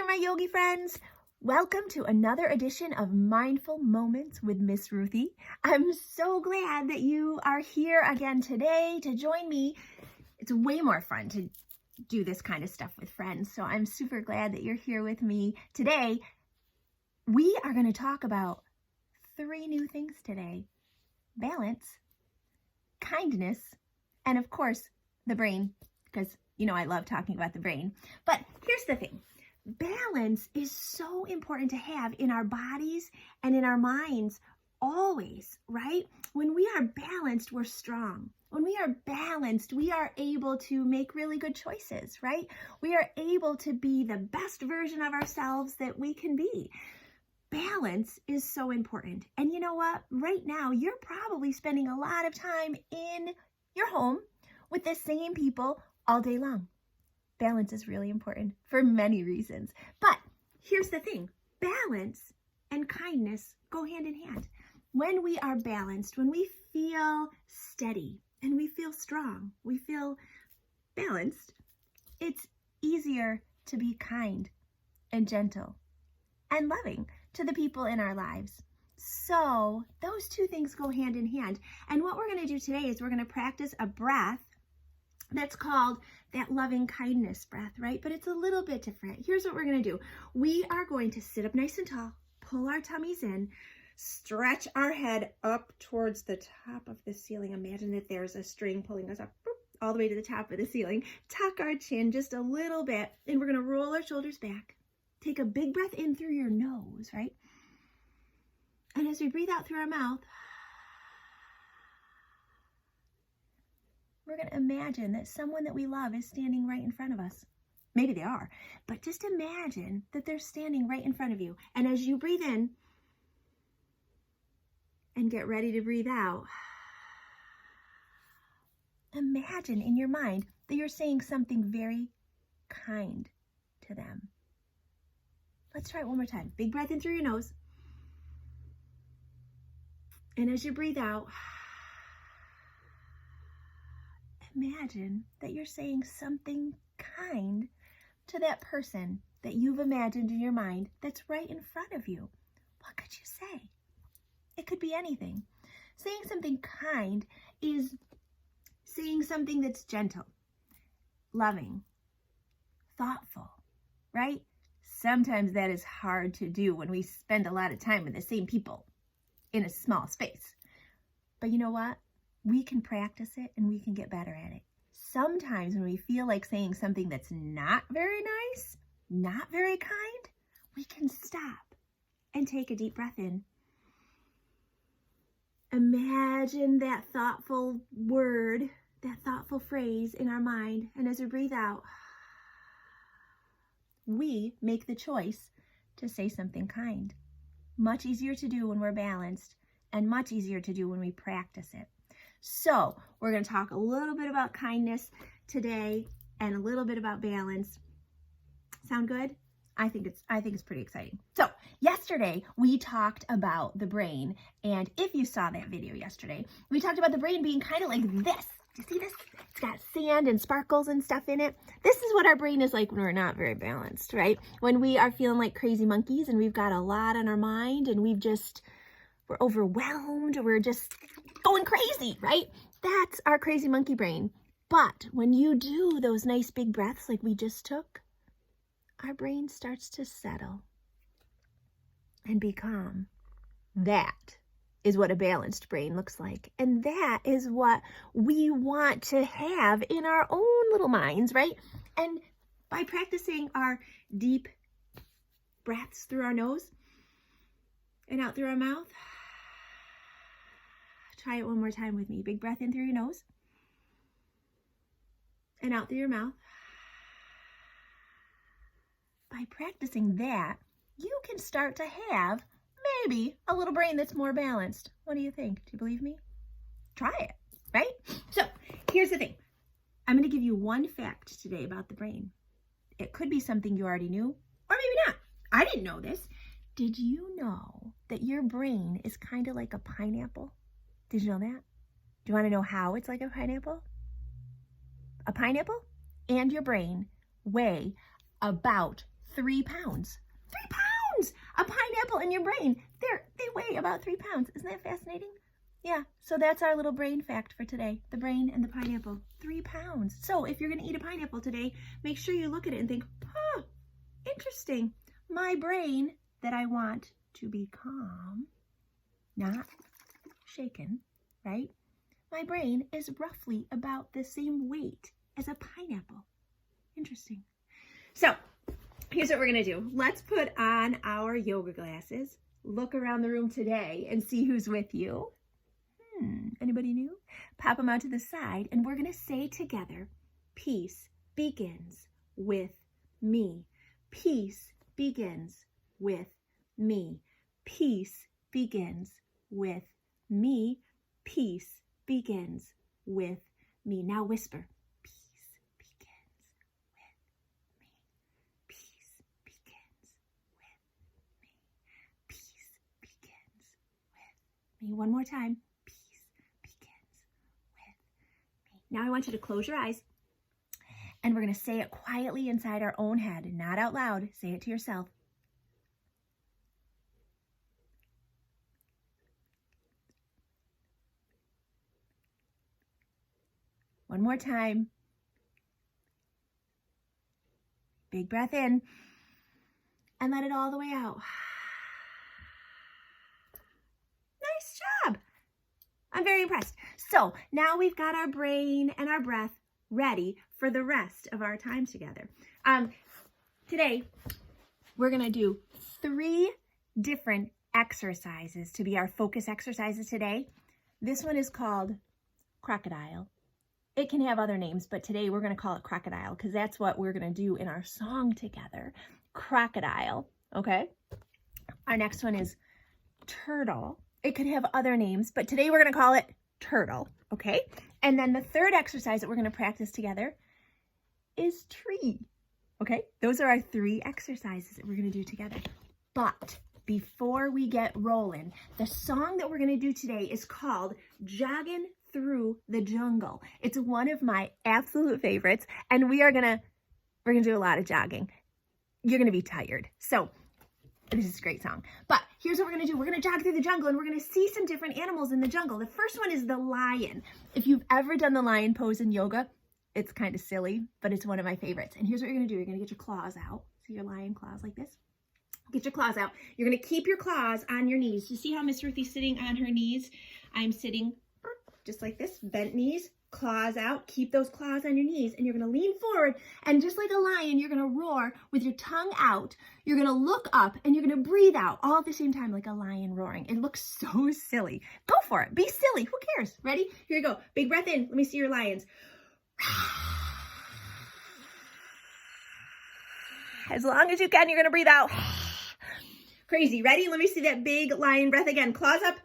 there, my yogi friends. Welcome to another edition of Mindful Moments with Miss Ruthie. I'm so glad that you are here again today to join me. It's way more fun to do this kind of stuff with friends, so I'm super glad that you're here with me today. We are going to talk about 3 new things today: balance, kindness, and of course, the brain, because you know I love talking about the brain. But here's the thing. Balance is so important to have in our bodies and in our minds always, right? When we are balanced, we're strong. When we are balanced, we are able to make really good choices, right? We are able to be the best version of ourselves that we can be. Balance is so important. And you know what? Right now, you're probably spending a lot of time in your home with the same people all day long. Balance is really important for many reasons. But here's the thing. Balance and kindness go hand in hand. When we are balanced, when we feel steady and we feel strong, we feel balanced, it's easier to be kind and gentle and loving to the people in our lives. So those 2 things go hand in hand. And what we're going to do today is we're going to practice a breath that's called that loving kindness breath, right? But it's a little bit different. Here's what we're going to do. We are going to sit up nice and tall, pull our tummies in, stretch our head up towards the top of the ceiling. Imagine that there's a string pulling us up all the way to the top of the ceiling. Tuck our chin just a little bit, and we're going to roll our shoulders back. Take a big breath in through your nose, right? And as we breathe out through our mouth, we're going to imagine that someone that we love is standing right in front of us. Maybe they are, but just imagine that they're standing right in front of you. And as you breathe in and get ready to breathe out, imagine in your mind that you're saying something very kind to them. Let's try it one more time. Big breath in through your nose. And as you breathe out, imagine that you're saying something kind to that person that you've imagined in your mind that's right in front of you. What could you say? It could be anything. Saying something kind is saying something that's gentle, loving, thoughtful, right? Sometimes that is hard to do when we spend a lot of time with the same people in a small space. But you know what? We can practice it and we can get better at it. Sometimes when we feel like saying something that's not very nice, not very kind, we can stop and take a deep breath in. Imagine that thoughtful word, that thoughtful phrase in our mind. And as we breathe out, we make the choice to say something kind. Much easier to do when we're balanced and much easier to do when we practice it. So we're going to talk a little bit about kindness today and a little bit about balance. Sound good? I think it's pretty exciting. So yesterday we talked about the brain, and if you saw that video yesterday, we talked about the brain being kind of like this. Do you see this? It's got sand and sparkles and stuff in it. This is what our brain is like when we're not very balanced, right? When we are feeling like crazy monkeys and we've got a lot on our mind and we're overwhelmed, or we're just going crazy, right? That's our crazy monkey brain. But when you do those nice big breaths like we just took, our brain starts to settle and be calm. That is what a balanced brain looks like. And that is what we want to have in our own little minds, right? And by practicing our deep breaths through our nose and out through our mouth, try it one more time with me. Big breath in through your nose and out through your mouth. By practicing that, you can start to have maybe a little brain that's more balanced. What do you think? Do you believe me? Try it, right? So here's the thing. I'm going to give you one fact today about the brain. It could be something you already knew, or maybe not. I didn't know this. Did you know that your brain is kind of like a pineapple? Did you know that? Do you want to know how it's like a pineapple? A pineapple and your brain weigh about 3 pounds. 3 pounds! A pineapple in your brain. They weigh about 3 pounds. Isn't that fascinating? Yeah, so that's our little brain fact for today. The brain and the pineapple, 3 pounds. So if you're going to eat a pineapple today, make sure you look at it and think, huh, interesting. My brain that I want to be calm, not shaken, right? My brain is roughly about the same weight as a pineapple. Interesting. So here's what we're going to do. Let's put on our yoga glasses, look around the room today and see who's with you. Anybody new? Pop them out to the side, and we're going to say together, peace begins with me. Peace begins with me. Peace begins with me. Peace begins with me. Now whisper. Peace begins with me. Peace begins with me. Peace begins with me. One more time. Now I want you to close your eyes, and we're going to say it quietly inside our own head, not out loud. Say it to yourself. One more time. Big breath in, and let it all the way out. Nice job. I'm very impressed. So now we've got our brain and our breath ready for the rest of our time together. Today, we're going to do 3 different exercises to be our focus exercises today. This one is called crocodile. It can have other names, but today we're going to call it crocodile because that's what we're going to do in our song together. Crocodile, okay? Our next one is turtle. It could have other names, but today we're going to call it turtle, okay? And then the third exercise that we're going to practice together is tree, okay? Those are our 3 exercises that we're going to do together. But before we get rolling, the song that we're going to do today is called Jogging Through the Jungle. It's one of my absolute favorites, and we're going to do a lot of jogging. You're going to be tired. So this is a great song. But here's what we're going to do. We're going to jog through the jungle, and we're going to see some different animals in the jungle. The first one is the lion. If you've ever done the lion pose in yoga, it's kind of silly, but it's one of my favorites. And here's what you're going to do. You're going to get your claws out. See your lion claws like this? Get your claws out. You're going to keep your claws on your knees. You see how Miss Ruthie's sitting on her knees? I'm sitting just like this, bent knees, claws out. Keep those claws on your knees, and you're going to lean forward, and just like a lion, you're going to roar with your tongue out. You're going to look up, and you're going to breathe out all at the same time like a lion roaring. It looks so silly. Go for it. Be silly. Who cares? Ready? Here you go. Big breath in. Let me see your lions. As long as you can, you're going to breathe out. Crazy. Ready? Let me see that big lion breath again. Claws up.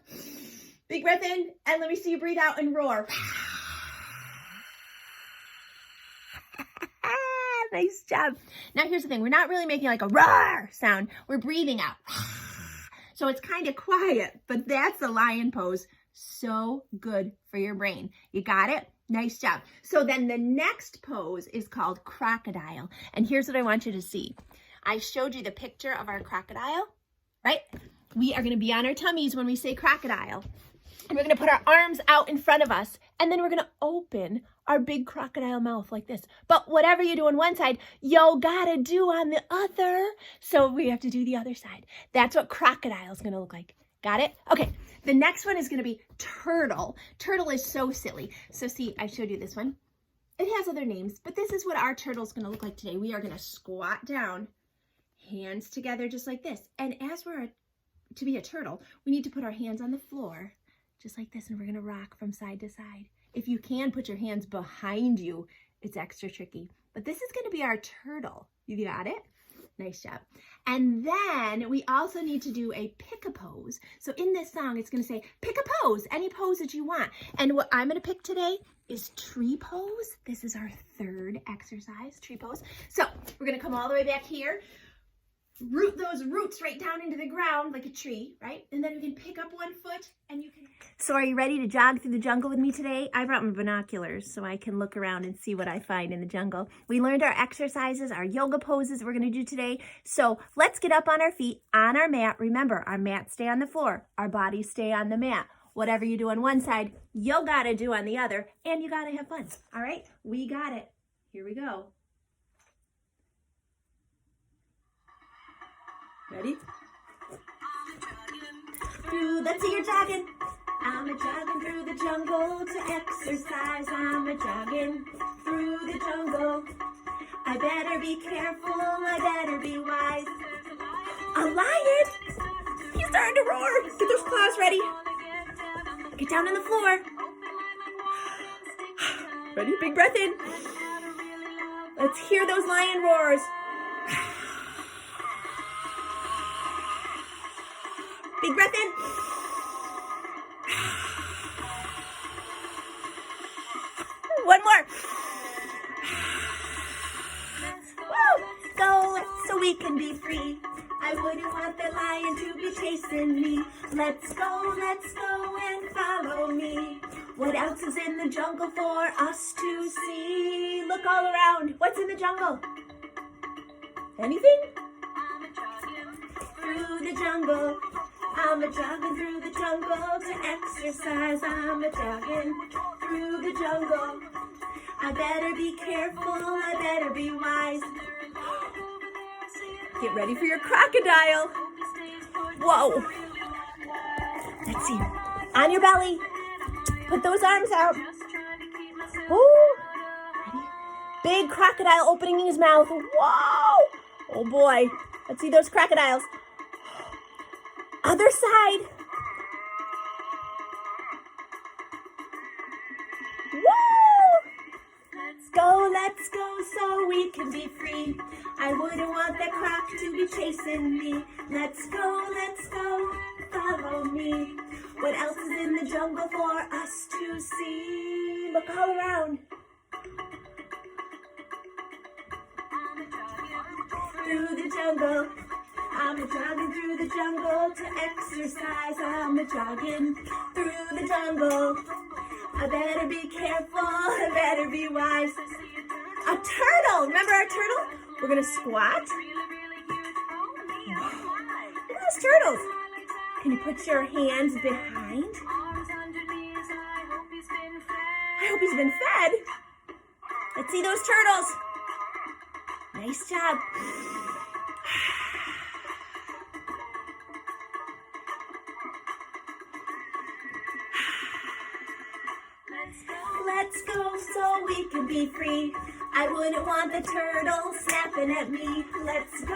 Big breath in, and let me see you breathe out and roar. Nice job. Now here's the thing. We're not really making like a roar sound. We're breathing out. So it's kind of quiet, but that's the lion pose. So good for your brain. You got it? Nice job. So then the next pose is called crocodile. And here's what I want you to see. I showed you the picture of our crocodile, right? We are going to be on our tummies when we say crocodile. And we're going to put our arms out in front of us. And then we're going to open our big crocodile mouth like this. But whatever you do on one side, you gotta do on the other. So we have to do the other side. That's what crocodile is going to look like. Got it? Okay. The next one is going to be turtle. Turtle is so silly. So see, I showed you this one. It has other names, but this is what our turtle is going to look like today. We are going to squat down, hands together just like this. And as to be a turtle, we need to put our hands on the floor just like this, and we're going to rock from side to side. If you can put your hands behind you, it's extra tricky. But this is going to be our turtle. You got it? Nice job. And then we also need to do a pick a pose. So in this song, it's going to say, pick a pose, any pose that you want. And what I'm going to pick today is tree pose. This is our third exercise, tree pose. So we're going to come all the way back here. root those roots right down into the ground like a tree, right? And then you can pick up one foot and you can... So are you ready to jog through the jungle with me today? I brought my binoculars so I can look around and see what I find in the jungle. We learned our exercises, our yoga poses we're going to do today. So let's get up on our feet, on our mat. Remember, our mats stay on the floor. Our bodies stay on the mat. Whatever you do on one side, you'll got to do on the other, and you got to have fun. All right? We got it. Here we go. Ready? Let's see you're jogging. I'm a jogging through the jungle to exercise. I'm a jogging through the jungle. I better be careful. I better be wise. A lion! He's starting to roar. Get those claws ready. Get down on the floor. Ready? Big breath in. Let's hear those lion roars. Big breath in. One more. Woo! Go so we can be free. I wouldn't want the lion to be chasing me. Let's go and follow me. What else is in the jungle for us to see? Look all around. What's in the jungle? Anything? Through the jungle. I'm a jogging through the jungle to exercise. I'm a jogging through the jungle. I better be careful. I better be wise. Get ready for your crocodile. Whoa. Let's see. On your belly. Put those arms out. Ooh. Ready? Big crocodile opening his mouth. Whoa. Oh boy. Let's see those crocodiles. Other side. Woo! Let's go so we can be free. I wouldn't want that croc to be chasing me. Let's go, follow me. What else is in the jungle for us to see? Look all around. Through the jungle. I'm a jogging through the jungle to exercise. I'm a jogging through the jungle. I better be careful. I better be wise. A turtle. Remember our turtle? We're going to squat. Look at those turtles. Can you put your hands behind? I hope he's been fed. Let's see those turtles. Nice job. Let's go so we can be free. I wouldn't want the turtle snapping at me. Let's go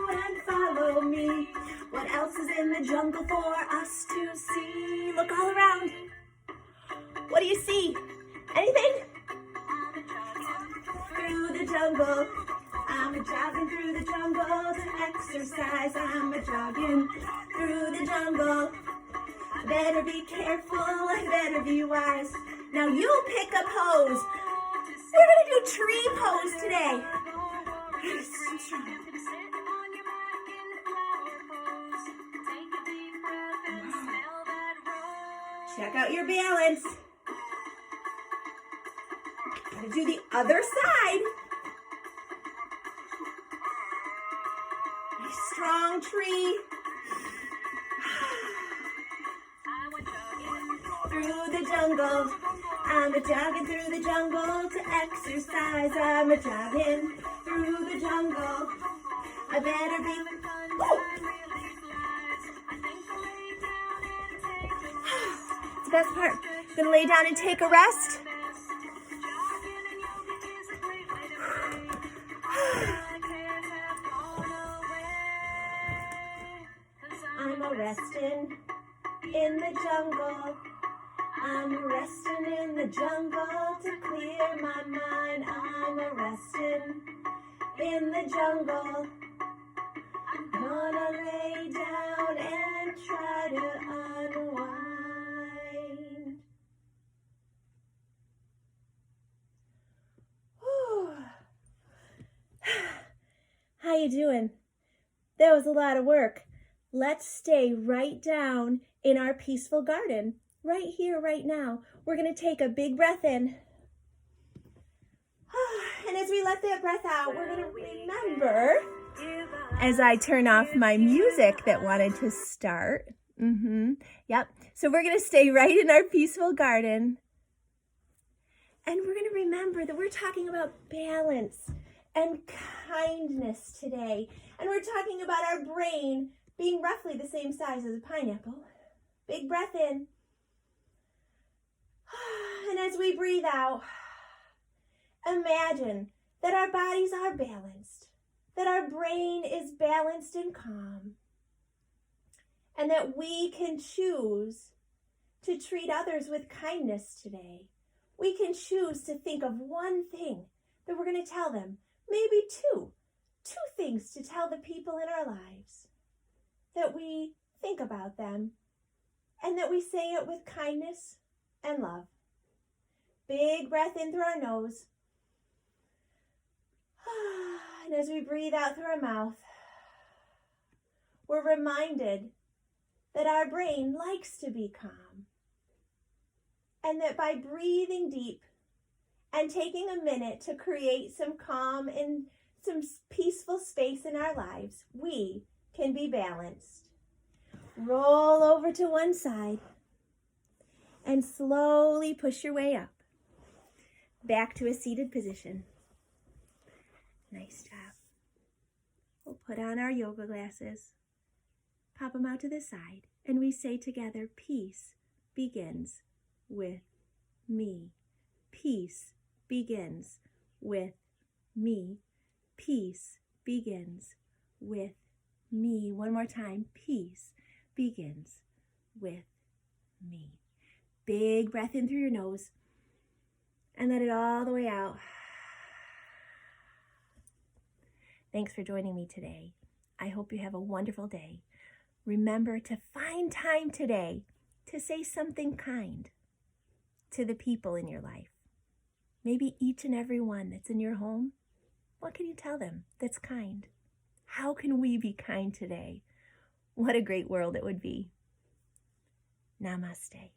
and follow me. What else is in the jungle for us to see? Look all around. What do you see? Anything? Through the jungle. I'm a jogging through the jungle to exercise. I'm a jogging through the jungle. I better be careful. I better be wise. Now you pick a pose. We're going to do tree pose today. Check out your balance. Gotta do the other side. Nice strong tree. Through the jungle. I'm a jogging through the jungle to exercise. I'm a jogging through the jungle. I better be... It's the best part. Gonna lay down and take a rest. I'm a resting in the jungle. I'm resting in the jungle to clear my mind. I'm resting in the jungle. I'm gonna lay down and try to unwind. Whew. How you doing? That was a lot of work. Let's stay right down in our peaceful garden, right here, right now. We're going to take a big breath in. And as we let that breath out, we're going to remember, as I turn off my music that wanted to start. Yep. So we're going to stay right in our peaceful garden. And we're going to remember that we're talking about balance and kindness today. And we're talking about our brain being roughly the same size as a pineapple. Big breath in. And as we breathe out, imagine that our bodies are balanced, that our brain is balanced and calm, and that we can choose to treat others with kindness today. We can choose to think of one thing that we're going to tell them, maybe two things to tell the people in our lives, that we think about them and that we say it with kindness and love. Big breath in through our nose. And as we breathe out through our mouth, we're reminded that our brain likes to be calm. And that by breathing deep and taking a minute to create some calm and some peaceful space in our lives, we can be balanced. Roll over to one side and slowly push your way up. Back to a seated position. Nice job. We'll put on our yoga glasses, pop them out to the side, and we say together, peace begins with me. Peace begins with me. Peace begins with me. One more time. Peace begins with me. Big breath in through your nose and let it all the way out. Thanks for joining me today. I hope you have a wonderful day. Remember to find time today to say something kind to the people in your life. Maybe each and every one that's in your home. What can you tell them that's kind? How can we be kind today? What a great world it would be. Namaste.